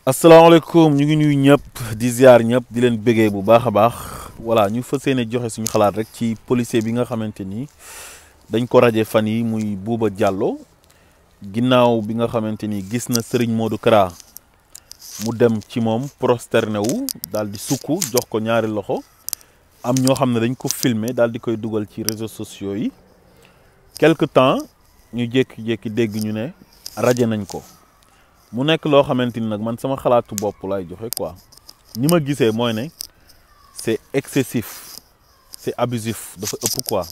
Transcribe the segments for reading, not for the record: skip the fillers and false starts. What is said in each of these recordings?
asalaamaaleykum ñu ngi nuyu ñëpp di ziar ñëpp di leen bëggee bu baax a baax voilà ñu fas yéene joxe suñu xalaat rek ci policier bi nga xamante ni dañ ko raje fan yi muy Bouba Diallo ginnaaw bi nga xamante ni gis na Serigne Modou Kara mu dem ci moom prosterné wu daal di sukk jox ko ñaari loxo am ñoo xam ne dañ ko filmer daal di koy dugal ci réseaux sociaux yi quelque temps ñu jékki-jékki dégg ñu ne raje nañ ko. mu nekk loo xamante ni nag man sama xalaatu bopp lay joxe quoi ni ma gisee mooy ne c'est excessif c'est abusif dafa ëpp quoi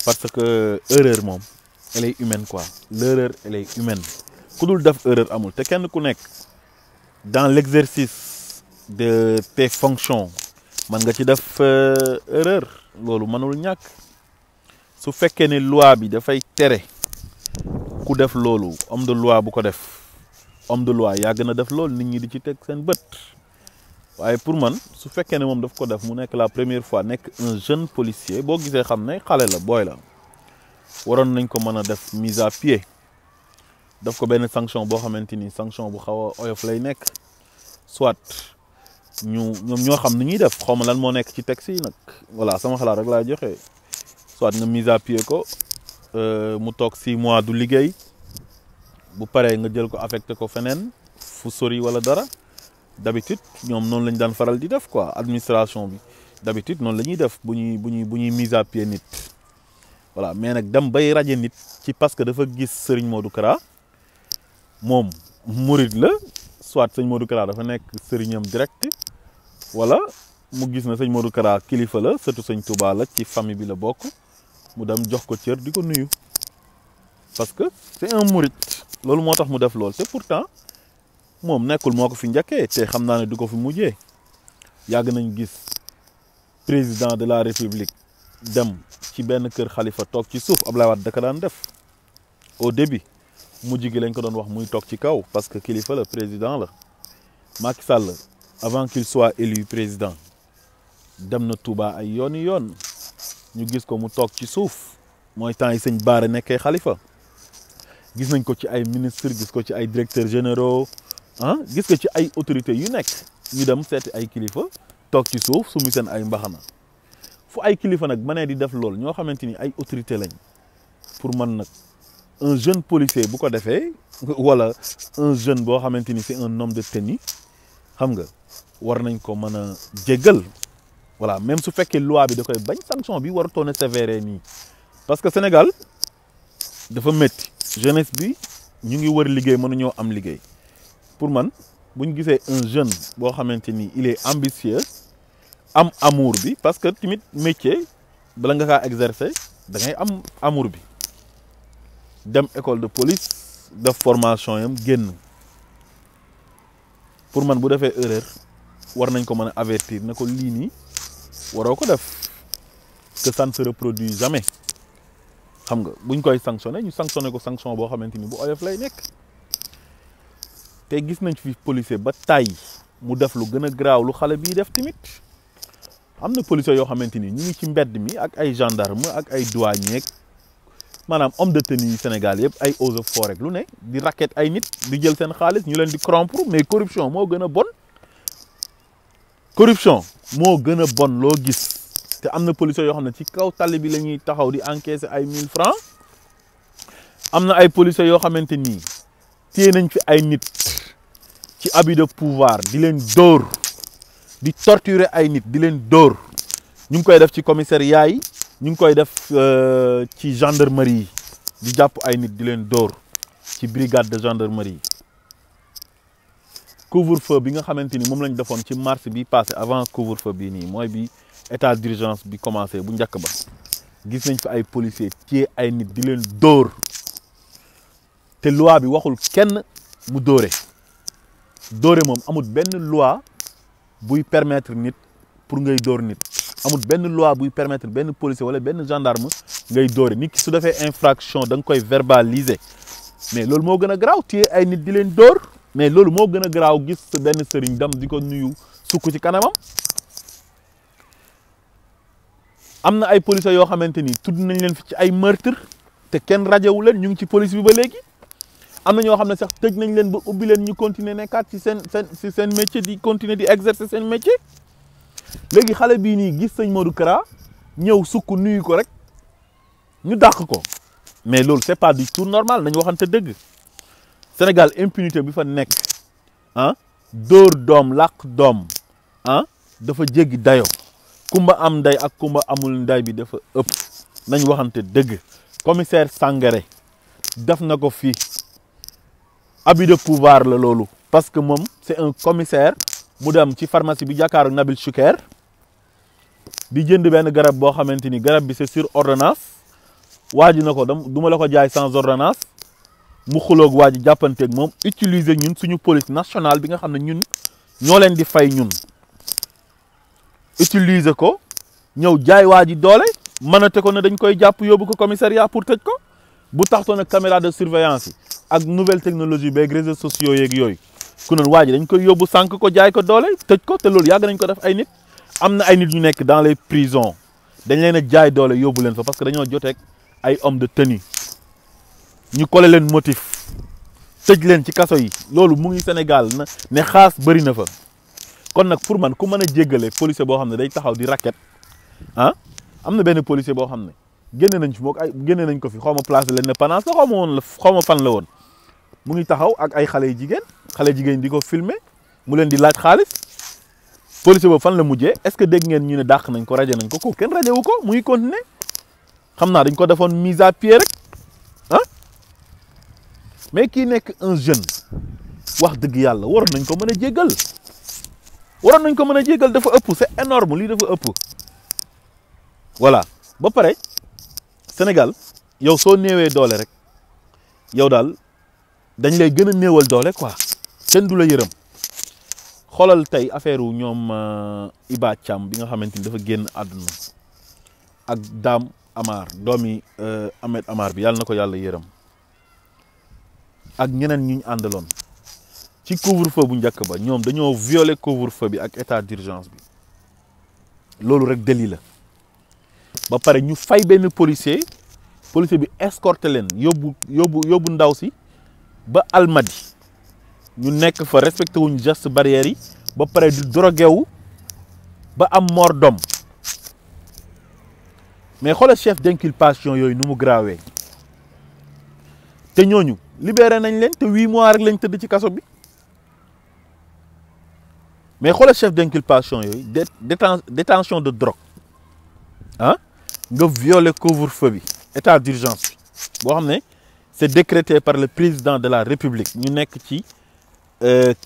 parce que erreur moom elle est humaine quoi l'erreur elle est humaine ku dul def erreur amul te kenn ku nekk dans l'exercice de tes fonctions man nga ci def erreur loolu mënul ñàkk su fekkee ne loi bi dafay tere ku def loolu homme de loi bu ko def homme de loi yàgg na def loolu nit ñi di ci teg seen bët waaye pour man su fekkee ne moom daf ko def mu nekk la première fois nekk un jeune policier boo gisee xam ne xale la booy la waroon nañ ko mën a def mise à pied daf ko benn sanction boo xamante ni sanction bu xaw a oyof lay nekk soit ñoom ñoo xam ni ñuy def xaw ma lan moo nekk ci texte yi nag voilà sama xalaat rek laa joxe soit nga mise à pied ko mu toog 6 mois du liggéey. bu paree nga jël ko affecté ko feneen fu sori wala dara d'habitude ñoom noonu lañ daan faral di def quoi administration bi d'habitude noonu la ñuy def bu ñuy mise à pied nit voilà mais nag dem bay raje nit ci parce que dafa gis Serigne Modou Kara moom murid la soit sëñ Modou Kara dafa nekk sëriñam direct wala mu gis na sëñ Modou Kara kilifa la surtout sëñ Touba la ci famille bi la bokk mu dem jox ko cër di ko nuyu parce que c'est un murid loolu moo tax mu def lool te pourtant moom nekkul moo ko fi njëkkee te xam naa ne du ko fi mujjee yàgg nañ gis président de la république dem ci benn kër xalifa toog ci suuf Abdoulaye Wade da ko daan def au début mujj gi lañ ko doon wax muy toog ci kaw parce que kilifa la président la Macky Sall avant qu'il soit élu président dem na Touba ay yooni yoon ñu gis ko mu toog ci suuf mooy temps yi sëñ Baara nekkee xalifa gis nañ ko ci ay ministres gis ko ci ay directeurs généraux gis ko ci ay autorités yu nekk ñu dem seeti ay kilifa toog ci suuf su mu seen ay mbaxana fu ay kilifa nag mënee di def lool ñoo xamante ni ay autorités lañ pour man nag un jeune policier bu ko defee wala un jeune boo xamante ni c'est un homme de tenue xam nga war nañ ko mën a jéggal voilà même su fekkee loi bi da koy bañ sanction bi warutoon a sévère nii parce que Sénégal dafa métti. jeunesse bi ñu ngi wër liggéey mënuñoo am liggéey pour man bu ñu gisee un jeune boo xamante ni il est ambitieux am amour bi parce que tamit métier bala nga kaa exercer da ngay am amour bi dem école de police def formation yam génn pour man bu defee erreur war nañ ko mën a avertir ne ko lii nii waroo ko def que ça ne se reproduit jamais. xam nga buñ koy sanctionné ñu sanctionné ko sanction boo xamante ni bu oyof lay nekk te gis nañ fi policier ba tàyyi mu def lu gën a garaaw lu xale bii def tamit am na policier yoo xamante ni ñu ngi ci mbedd mi ak ay gendarme ak ay douanier maanaam homme de tenue yi Sénégal yëpp ay eaux et forêt lu ne di racket ay nit di jël seen xaalis ñu leen di corrompre mais corruption moo gën a bon corruption moo gën a bon loo gis. te am na policiers yoo xam ne ci kaw tali bi la ñuy taxaw di encaisser ay 1000 francs am na ay policiers yoo xamante ni téye nañ fi ay nit ci abus de pouvoir di leen dóor di torturer ay nit di leen dóor ñu ngi koy def ci commissariat yi ñu ngi koy def ci gendarmerie yi di jàpp ay nit di leen dóor ci brigade de gendarmerie yi couvre-feu bi nga xamante ni moom lañ defoon ci mars bi passé avant couvre-feu bii nii mooy bi état d'urgence bi commencé bu njëkk ba gis nañ fi ay policiers ci ay nit di leen dóor te loi bi waxul kenn mu dóore moom amul benn loi buy permettre nit pour ngay dóor nit amul benn loi buy permettre benn policier wala benn gendarme ngay dóore nit ki su defee infraction da nga koy verbaliser mais loolu moo gën a garaaw ci ay nit di leen dóor mais loolu moo gën a garaaw gis benn sëriñ dem di ko nuyu sukk ci kanamam. am na ay policiers yoo xamante ni tudd nañ leen fi ci ay meurtre te kenn rajewu leen ñu ngi ci police bi ba léegi am na ñoo xam ne sax tëj nañ leen ba ubbi leen ñu continuer nekkaat ci seen métier di continuer di exercer seen métier léegi xale bii nii gis sëñ Modou Kara ñëw sukk nuyu ko rek ñu dàq ko mais loolu c'est pas du tout normal nañu waxante dëgg Sénégal impunité bi fa nekk ah dóor doom làq doom ah dafa jéggi dayo kumba am nday ak kumba amul nday bi dafa ëpp nañ waxante dëgg commissaire Sangaré def na ko fii abus de pouvoir la loolu parce que moom c'est un commissaire mu dem ci pharmacie bi jàkkaaru Nabil Choucair di jënd benn garab boo xamante ni garab bi c'est sur ordonnance waa ji na ko du ma la ko jaay sans ordonnance mu xuloog waa ji jàppanteeg moom utiliser ñun suñu police nationale bi nga xam ne ñun ñoo leen di fay ñun utiliser ko ñëw jaay waa ji doole mënate ko ne dañ koy jàpp yóbbu ko commissariat pour tëj ko bu taxtoon ak caméra de surveillance yi ak nouvelle technologie beeg réseaux sociaux yeeg yooyu ku ne waa ji dañ koy yóbbu sànq ko jaay ko doole tëj ko te loolu yàgg nañ ko def ay nit am na ay nit ñu nekk dans les prisons dañ leen a jaay doole yóbbu leen fa parce que dañoo joteeg ay hommes de tenue ñu collé leen motif tëj leen ci kaso yi loolu mu ngi Sénégal na ne xaas bëri na fa kon nag pour man ku mën a jéggale policier boo xam ne day taxaw di racket ah am na benn policier boo xam ne génne nañ fi mook ay génne nañ ko fi xaw ma place de l'Indépendance la xaw ma fan la woon mu ngi taxaw ak ay xale jigéen di ko filmer mu leen di laaj xaalis policier boobu fan la mujjee est-ce que dégg ngeen ñu ne dàq nañ ko rajo nañ ko kenn rajowu ko mu ngi continuer xam naa dañ ko defoon mise à pied rek ah mais kii nekk un jeune wax dëgg yàlla waroon nañ ko mën a jéggal dafa ëpp c'est énorme lii dafa ëpp voilà ba pare Sénégal yow soo néewee doole rek yow daal dañ lay gën a néewal doole quoi kenn du la yërëm xoolal tey affaire wu ñoom Iba Thiam bi nga xamante ni dafa génn àdduna ak Dame Amar doomi Ahmed Amar bi yàlla na ko yàlla yërëm ak ñeneen ñu àndaloon ci couvre-feu bu njëkk ba ñoom dañoo violer couvre-feu bi ak état d'urgence bi loolu rek délit la ba pare ñu fay benn policier bi escorté leen yóbbu ndaw si ba Almadi ñu nekk fa respecté wuñ geste barrière yi ba pare di drogué wu ba am mort d'homme mais xoolal chef d'inculpation yooyu nu mu grawee te ñooñu libéré nañ leen te 8 mois rek lañ tëdd ci kaso bi mais xoolal chef d'inculpation yooyu détention de drogue ah nga violer couvre-feu bi état d'urgence bi boo xam ne c'est décrété par le président de la République ñu nekk ci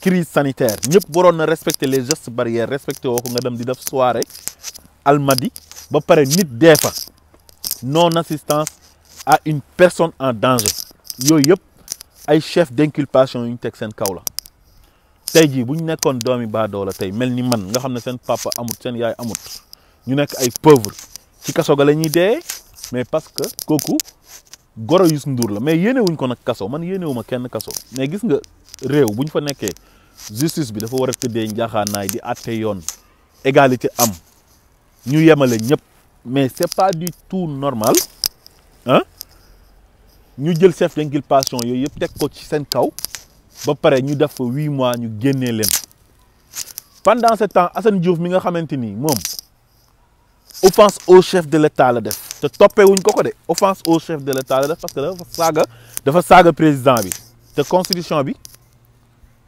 crise sanitaire ñëpp waroon na respecter les gestes barrières respecté woo ko nga dem di def soirée Almadi ba pare nit dee fa non assistance à une personne en danger yooyu yëpp ay chef d'inculpation yu ñu teg seen kaw la tey jii bu ñu nekkoon doomi baadoo la tey mel ni man nga xam ne seen papa amut seen yaay amut ñu nekk ay pauvre ci kaso ga la ñuy dee mais parce que kooku goro Youssou Ndour la mais yéene wuñ ko nag kaso man yéenewuma kenn kaso mais gis nga réew bu ñu fa nekkee justice bi dafa war a tëddee njaaxaanaay di àtte yoon égalité am ñu yemale ñëpp mais c'est pas du tout normal ah ñu jël chef d'inculpation yooyu yëpp teg ko ci seen kaw ba pare ñu def fa 8 mois ñu génnee leen pendant ce temps Assane Diouf mi nga xamante ni moom offense au chef de l'État la def te toppee wuñ ko de offense au chef de l'État la def parce que dafa saaga président bi te constitution bi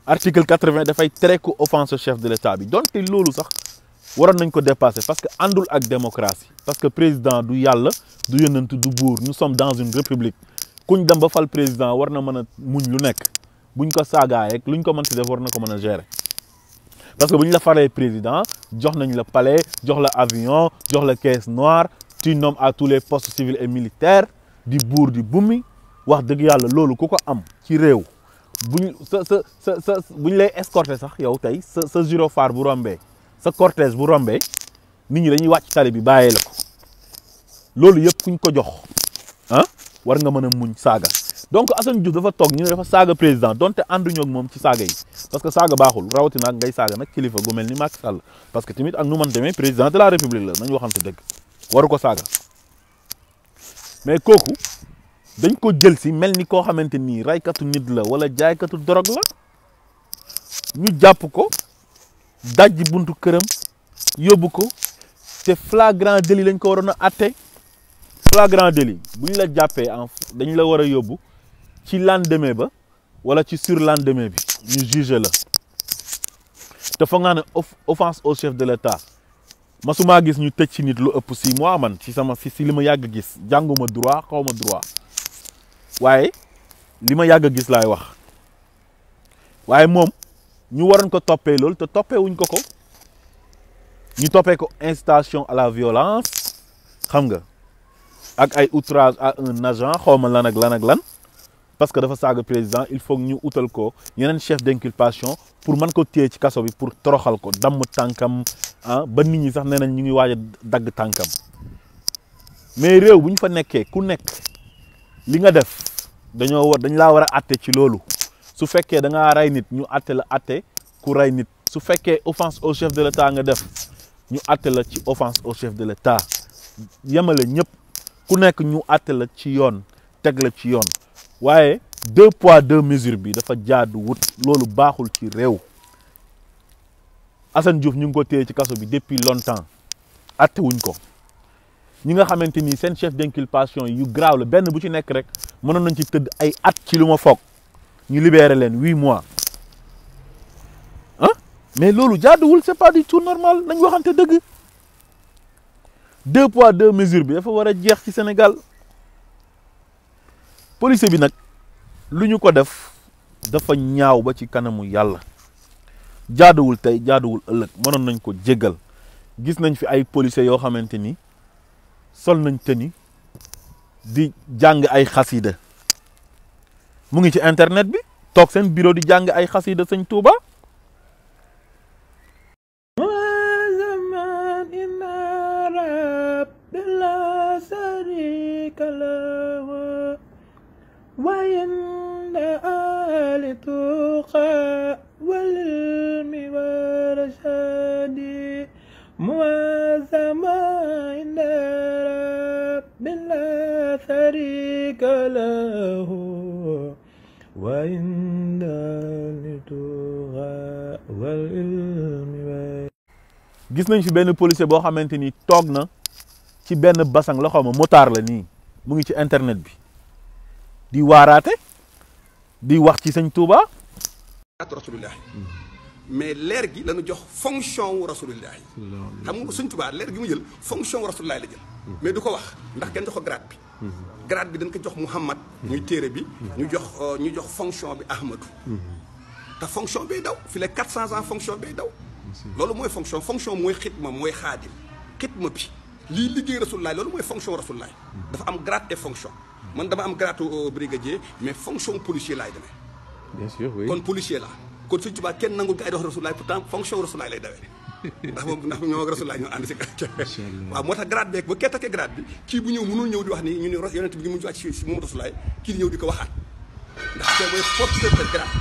article 80 dafay tere ko offense au chef de l'État bi donte loolu sax waroon nañ ko dépasser parce que àndul ak démocratie parce que président du yàlla du yonent du buur nous sommes dans une république kuñ dem ba fal président war na mën a muñ lu nekk buñ ko saagaay rek luñ ko mënti def war na ko mën a gérer parce que bu ñu la falee président jox nañ la palais jox la avion jox la caisse noire tu nommes à tous les postes civils et militaires di buur di bumi wax dëgg yàlla loolu ku ko am ci réew buñ buñ lay escorter sax yow tey sa gyrophare bu rombee sa cortège bu rombee nit ñi dañuy wàcc tali bi bàyyee la ko loolu yëpp kuñ ko jox ah war nga mën a muñ saaga donc Assane Diouf dafa toog ñu ne dafa saaga président donte ànduñoo ak moom ci saaga yi parce que saaga baaxul rawatina ak ngay saaga nag kilifa gu mel ni Macky Sall parce que tamit ak nu man demee président de la République la nañu waxante dëgg waru ko saaga mais kooku dañ ko jël si mel ni koo xamante nii raykatu nit la wala jaaykatu dorog la ñu jàpp ko dajji buntu këram yóbbu ko te flagrant délit lañ ko waroon a atte flagrant délit bu ñu la jàppee dañ la war a yóbbu ci lendemain ba wala ci surlendemain bi ñu juger la te foog naa ne offense au chef de l'État masumaa gis ñu tëj ci nit lu ëpp 6 mois man ci sama si li ma yàgg gis jànguma droit xawma droit waaye li ma yàgg gis laay wax waaye moom ñu waroon ko toppee loolu te toppee wuñ ko ñu toppee ko incitation à la violence xam nga ak ay outrage à un agent xawma lan ak lan ak lan parce que dafa saaga président il faut ñu utal ko yeneen chef d'inculpation pour mën ko téye ci kaso bi pour toroxal ko damm tànkam ba nit ñi sax nee nañ ñu ngi waaj a dagg tànkam mais réew bu ñu fa nekkee ku nekk li nga def dañ laa war a atte ci loolu su fekkee da ngaa rey nit ñu atte la atte ku rey nit su fekkee offense au chef de l'État nga def ñu atte la ci offense au chef de l'État yemale ñëpp ku nekk ñu atte la ci yoon teg la ci yoon waaye 2 poids 2 mesures bi dafa jaadu wut loolu baaxul ci réew Assane Diouf ñu ngi ko téye ci kaso bi depuis longtemps atte wuñ ko ñi nga xamante ni seen chef d'inculpation yu graaw la benn bu ci nekk rek mënoon nañ ci tëdd ay at ci lu ma foog ñu libéré leen 8 mois mais loolu jaaduwul c'est pas du tout normal nañ waxante dëgg 2 poids 2 mesures bi dafa war a jeex ci Sénégal policier bi nag lu ñu ko def dafa ñaaw ba ci kanamu yàlla jaaduwul tey jaaduwul ëllëg mënoon nañ ko jéggal gis nañ fi ay policiers yoo xamante ni sol nañ tenue di jàng ay xasida mu ngi ci internet bi toog seen bureau di jàng ay xasida sëñ Touba وعند آل تقى والعلم والرشاد موازما عند رب لا شريك له وعند آل تقى والعلم gis nañ fi benn policier boo xamante ni toog na ci benn basang la xaw ma motard la nii mu ngi ci internet bi di waaraate di wax ci sëñ Touba rasulullah mais leer gi lañu jox fonction wu rasulullah xam nga sëñ Touba leer gi mu jël fonction wu rasulullah la jël mais du ko wax ndax kenn jox ko grade bi dañ ko jox Muhammad muy téere bi ñu jox fonction bi Ahmadou te fonction bay daw fi les 400 ans fonction bay daw loolu mooy fonction mooy xitma mooy xaadim xitma bi lii liggéey rasulullah loolu mooy fonction rasulullah dafa am grade et fonction man dama am grade brigadier mais fonction policier laay demee. bien sûr oui kon policier la kon Sëñ Tuubaa kenn nangul gars yi di wax rasulaay pourtant fonction rasulaay lay dawee ndax ñoo ak rasulaay ñoo ànd si waaw moo tax grade beeg ba kee takkee grade bi kii bu ñëw mënul ñëw di wax ni ñu ne yonent bi mu wàcc si moom rasulaay kii di ñëw di ko waxaat ndax kii mooy porteur de grade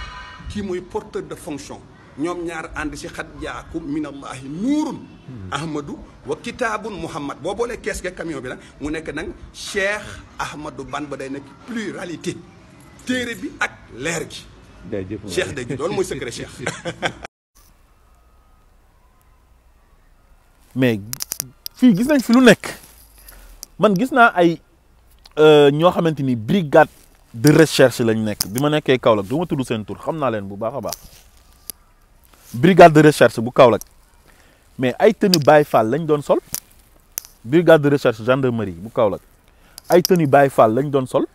kii mooy porteur de fonction ñoom ñaar ànd si xat jaakum minallahi nuurun ahmadou wa kitaabun muhammad boo boolee kees ge camion bi nag mu nekk nag Cheikh Ahmadou Bamba day nekk pluralité téere bi ak leer gi Cheikh day loolu mooy secret Cheikh mais fii gis nañ fi lu nekk man gis naa ay ñoo xamante ni brigade de recherche lañ nekk bi ma nekkee Kaolack du ma tudd seen tur xam naa leen bu baax a baax brigade de recherche bu Kaolack mais ay tenue Baye Fall lañ doon sol brigade de recherche gendarmerie bu Kaolack ay tenue Baye Fall lañ doon sol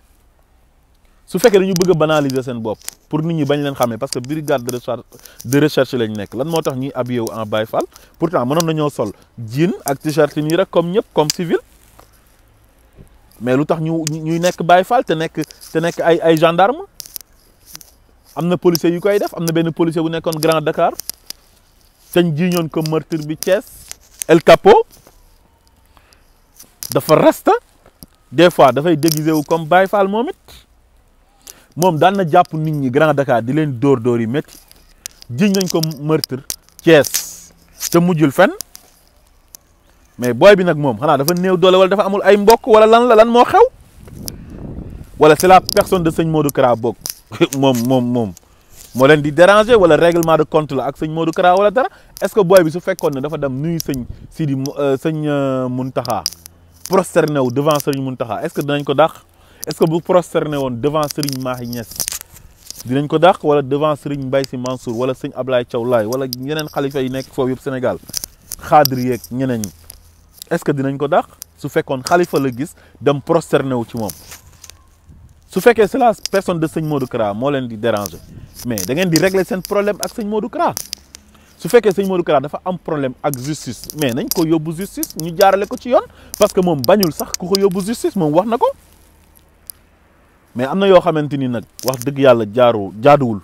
su fekkee dañu bëgg a banaliser seen bopp pour nit ñi bañ leen xamee parce que brigade de recherche lañ nekk lan moo tax ñuy habillé wu en Baye Fall pourtant mënoon nañoo sol jean ak t-shirt nii rek comme ñëpp comme civil mais lu tax ñuy nekk Baye Fall te nekk ay gendarme am na policier yu koy def am na benn policier bu nekkoon Grand Dakar teñ jiiñoon ko meurtre bi Thiès El Capo dafa rasta des fois dafay déguisé wu comme Baye Fall moom it moom daan na jàpp nit ñi Grand Dakar di leen dóor yi métti jiiñ nañ ko meurtre Thiès te mujjul fenn mais booy bi nag moom xanaa dafa néew doole wala dafa amul ay mbokk wala lan moo xew wala c'est la personne de sëñ Modou Kara boog moom moo leen di déranger wala règlement de compte la ak sëñ Modou Kara wala dara est-ce que booy bi su fekkoon ne dafa dem nuyu sëñ Sidi sëñ Mountakha prosterné wu devant sëriñ Mountakha est-ce que dinañ ko dàq est-ce que bu prosterné woon devant sëriñ Mahi Niass dinañ ko dàq wala devant sëriñ Mbaye Sy Mansour wala sëñ Ablaye Thiaw Laye wala ñeneen xalifa yi nekk foofu yëpp Sénégal xaadir yeeg ñeneen ñi est-ce que dinañ ko dàq su fekkoon xalifa la gis dem prosterné wu ci moom su fekkee c'est la personne de sëñ Modou Kara moo leen di déranger mais da ngeen di régler seen problème ak sëñ Modou Kara su fekkee sëñ Modou Kara dafa am problème ak justice mais nañ ko yóbbu justice ñu jaarale ko ci yoon parce que moom bañul sax ku ko yóbbu justice moom wax na ko mais am na yoo xamante ni nag wax dëgg yàlla jaaduwul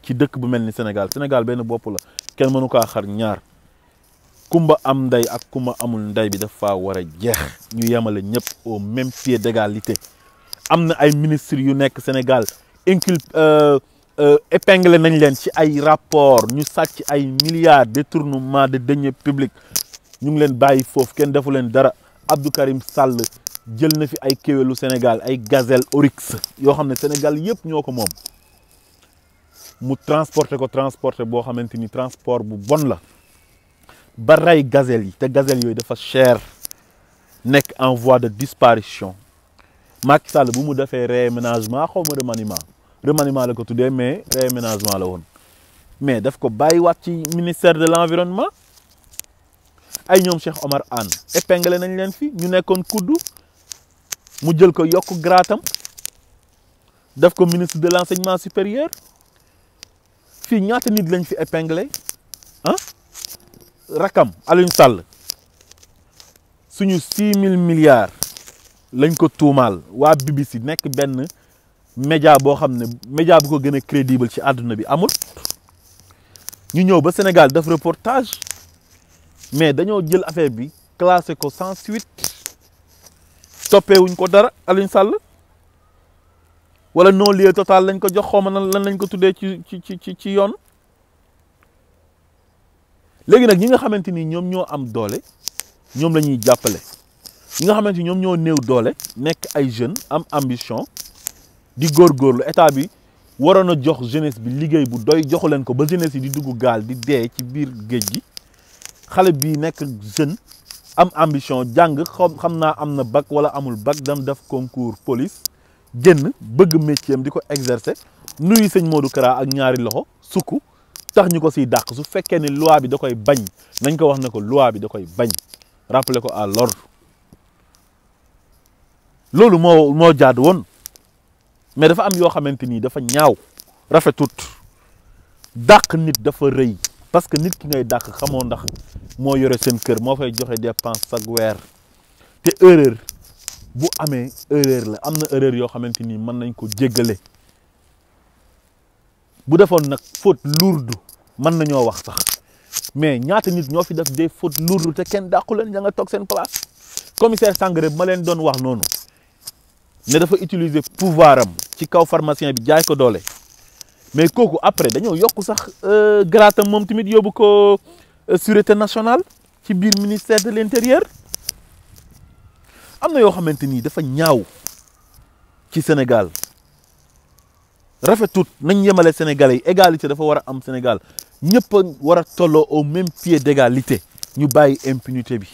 ci dëkk bu mel ni Sénégal benn bopp la kenn mënu kaa xar ñaar kumba am ndey ak kumba amul ndey bi dafa war a jeex ñu yemale ñëpp au même pied d'égalité am na ay ministres yu nekk Sénégal épinglé nañ leen ci ay rapport ñu sàcc ay milliards détournement de deniers publics ñu ngi leen bàyyi foofu kenn defu leen dara Abdou Karim Sall jël na fi ay kéwélu Sénégal ay gazelle oryx yoo xam ne Sénégal yëpp ñoo ko moom mu transporté boo xamante ni transport bu bon la ba rey gazelle yi te gazelle yooyu dafa cher nekk en voie de disparition Macky Sall bu mu defee réaménagement xaw ma remaniement la ko tuddee mais réaménagement la woon mais daf ko bàyyiwaat ci ministère de l'environnement ay ñoom Cheikh Omar Anne épinglé nañ leen fi ñu nekkoon kuddu mu jël ko yokk gratam def ko ministre de l'enseignement supérieur fii ñaata nit lañ fi épinglé rakam Alioune Sall suñu 6000 milliards lañ ko tuumaal waa BBC nekk benn média boo xam ne média bu ko gën a crédible ci àdduna bi amul ñu ñëw ba Sénégal def reportage mais dañoo jël affaire bi classé ko sans suite toppeewuñ ko dara Alioune Sall wala non-lieu total lañ ko jox xawma lan lañ ko tuddee ci yoon léegi nag ñi nga xamante ni ñoom ñoo am doole ñoom la ñuy jàppale ñi nga xamante ni ñoom ñoo néew doole nekk ay jeunes am ambition di góorgóorlu état bi waroon a jox jeunesse bi liggéey bu doy joxu leen ko ba jeunesse yi di dugg gaal di dee ci biir géej gi xale bii nekk jeune am ambition jàng xam naa am na bac wala amul bac dem def concours police génn bëgg métier am di ko exercer nuyu sëñ Modou Kara ak ñaari loxo sukk tax ñu ko siy dàq su fekkee ne loi bi da koy bañ nañ ko wax ne ko loi bi da koy bañ rappeler ko à l'ordre loolu moo jaadu woon mais dafa am yoo xamante ni dafa ñaaw rafetut dàq nit dafa rëy parce que nit ki ngay dàq xamoo ndax moo yore seen kër moo fay joxe dépense chaque weer te erreur bu amee erreur la am na erreur yoo xamante ni mën nañ ko jéggale bu defoon nag faute lourde mën nañoo wax sax mais ñaata nit ñoo fi def des fautes lourdes te kenn dàqu leen ya nga toog seen place commissaire Sangaré ma leen doon wax noonu ne dafa utiliser pouvoir am ci kaw pharmacien bi jaay ko doole mais kooku après dañoo yokk sax gratam moom tamit yóbbu ko sûreté nationale ci biir ministère de l'intérieur am na yoo xamante ni dafa ñaaw ci Sénégal rafetut nañ yemale Sénégalais yi égalité dafa war a am Sénégal ñëpp a war a tolloo au même pied d'égalité ñu bàyyi impunité bi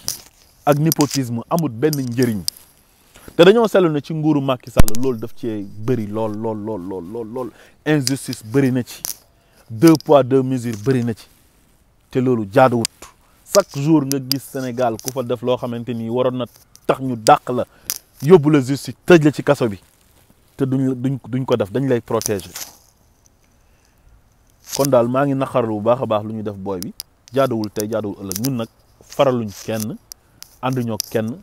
ak népotisme amul benn njëriñ te dañoo seetlu ne ci nguuru Macky Sall loolu daf cee bëri lool injustice bëri na ci 2 poids 2 mesures bëri na ci te loolu jaaduwut chaque jour nga gis Sénégal ku fa def loo xamante ni waroon na tax ñu dàq la yóbbu la justice tëj la ci kaso bi te duñ ko def dañ lay protéger kon daal maa ngi naqarlu bu baax a baax lu ñu def booy bi jaaduwul tey jaaduwul ëllëg ñun nag faraluñ kenn ànduñoo kenn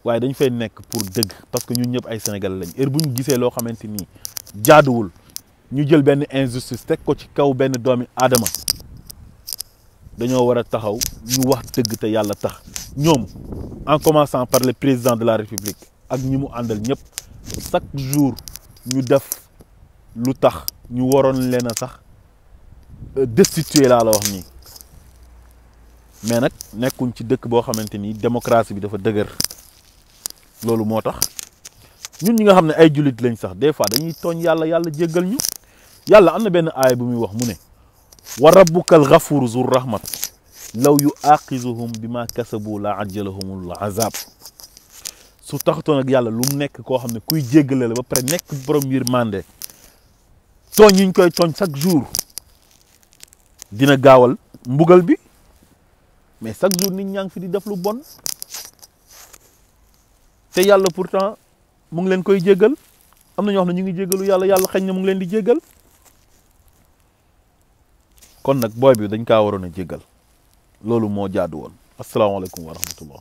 waaye dañ fay nekk pour dëgg parce que ñun ñëpp ay Sénégalais lañ heure bu ñu gisee loo xamante ni jaaduwul ñu jël benn injustice teg ko ci kaw benn doomi aadama dañoo war a taxaw ñu wax dëgg te yàlla tax ñoom en commençant par le président de la République ak ñi mu àndal ñëpp chaque jour ñu def lu tax ñu waroon leen a sax destituer laa la wax nii mais nag nekkuñ ci dëkk boo xamante ni démocratie bi dafa dëgër loolu moo tax ñun ñi nga xam ne ay jullit lañ sax des fois dañuy tooñ yàlla yàlla jéggal ñu yàlla am na benn aaya bu muy wax mu ne wa rabbukal ghafuru zur rahmat law yu aqizuhum bi ma kasabu la ajjalahumul azab su taxatoon ak yàlla lu mu nekk koo xam ne kuy jéggale la ba pare nekk borom yërmande tooñ yi ñu koy tooñ chaque jour dina gaawal mbugal bi mais chaque jour nit ñaa ngi fi di def lu bon te yàlla pourtant mu ngi leen koy jéggal am na ñoo xam ne ñu ngi jéggalu yàlla yàlla xañ na mu ngi leen di jéggal kon nag booy bi dañ kaa waroon a jéggal loolu moo jaadu woon asalaamaaleykum wa rahmatullah